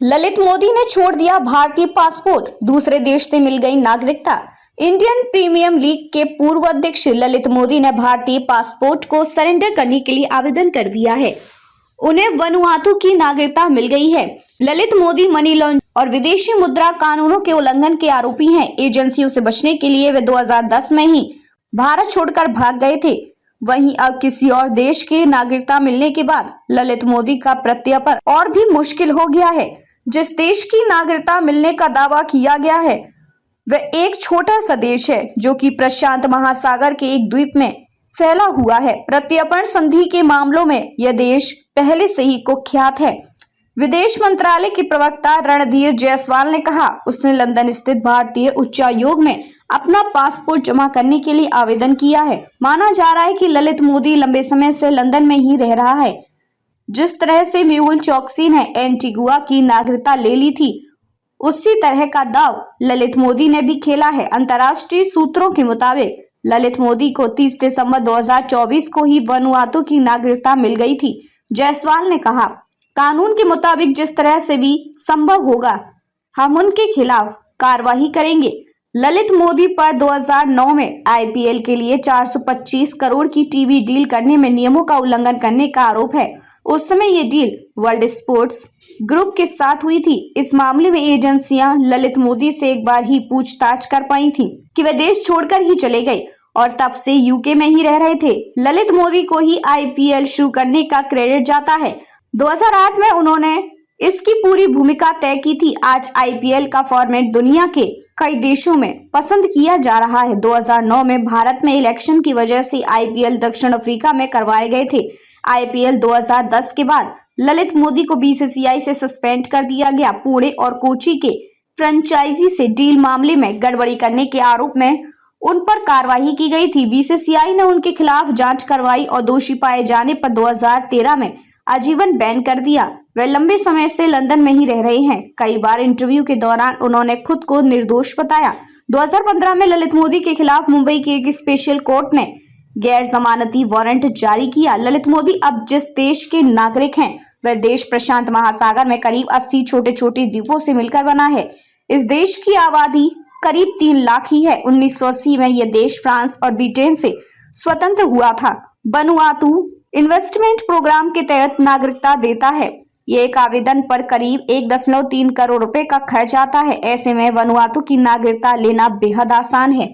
ललित मोदी ने छोड़ दिया भारतीय पासपोर्ट, दूसरे देश से मिल गई नागरिकता। इंडियन प्रीमियर लीग के पूर्व अध्यक्ष ललित मोदी ने भारतीय पासपोर्ट को सरेंडर करने के लिए आवेदन कर दिया है। उन्हें वनुआतु की नागरिकता मिल गई है। ललित मोदी मनी लॉन्ड्रिंग और विदेशी मुद्रा कानूनों के उल्लंघन के आरोपी हैं। एजेंसियों से बचने के लिए वे 2010 में ही भारत छोड़कर भाग गए थे। वहीं अब किसी और देश की नागरिकता मिलने के बाद ललित मोदी का प्रत्यर्पण और भी मुश्किल हो गया है। जिस देश की नागरिकता मिलने का दावा किया गया है वह एक छोटा सा देश है जो कि प्रशांत महासागर के एक द्वीप में फैला हुआ है। प्रत्यर्पण संधि के मामलों में यह देश पहले से ही कुख्यात है। विदेश मंत्रालय के प्रवक्ता रणधीर जायसवाल ने कहा, उसने लंदन स्थित भारतीय उच्चायोग में अपना पासपोर्ट जमा करने के लिए आवेदन किया है। माना जा रहा है कि ललित मोदी लंबे समय से लंदन में ही रह रहा है। जिस तरह से मेहुल चोकसी ने एंटीगुआ की नागरिकता ले ली थी, उसी तरह का दाव ललित मोदी ने भी खेला है। अंतर्राष्ट्रीय सूत्रों के मुताबिक ललित मोदी को 30 दिसंबर 2024 को ही वनुआतु की नागरिकता मिल गई थी। जायसवाल ने कहा, कानून के मुताबिक जिस तरह से भी संभव होगा हम उनके खिलाफ कार्रवाई करेंगे। ललित मोदी पर 2009 में आईपीएल के लिए 425 करोड़ की टीवी डील करने में नियमों का उल्लंघन करने का आरोप है। उस समय ये डील वर्ल्ड स्पोर्ट्स ग्रुप के साथ हुई थी। इस मामले में एजेंसियां ललित मोदी से एक बार ही पूछताछ कर पाई थी कि वे देश छोड़कर ही चले गए और तब से यूके में ही रह रहे थे। ललित मोदी को ही आईपीएल शुरू करने का क्रेडिट जाता है। 2008 में उन्होंने इसकी पूरी भूमिका तय की थी। आज आईपीएल का फॉर्मेट दुनिया के कई देशों में पसंद किया जा रहा है। 2009 में भारत में इलेक्शन की वजह से आईपीएल दक्षिण अफ्रीका में करवाए गए थे। आईपीएल 2010 के बाद ललित मोदी को बीसीसीआई से सस्पेंड कर दिया गया। पुणे और कोची के फ्रेंचाइजी से डील मामले में गड़बड़ी करने के आरोप में उन पर कार्रवाई की गई थी। बीसीसीआई ने उनके खिलाफ जांच करवाई और दोषी पाए जाने पर 2013 में आजीवन बैन कर दिया। वे लंबे समय से लंदन में ही रह रहे हैं। कई बार इंटरव्यू के दौरान उन्होंने खुद को निर्दोष बताया। 2015 में ललित मोदी के खिलाफ मुंबई की एक स्पेशल कोर्ट ने गैर जमानती वारंट जारी किया। ललित मोदी अब जिस देश के नागरिक हैं वह देश प्रशांत महासागर में करीब 80 छोटे छोटे द्वीपों से मिलकर बना है। इस देश की आबादी करीब 3 लाख ही है। 1980 में यह देश फ्रांस और ब्रिटेन से स्वतंत्र हुआ था। वनुआतु इन्वेस्टमेंट प्रोग्राम के तहत नागरिकता देता है। ये एक आवेदन पर करीब 1.3 करोड़ रुपए का खर्च आता है। ऐसे में वनुआतु की नागरिकता लेना बेहद आसान है।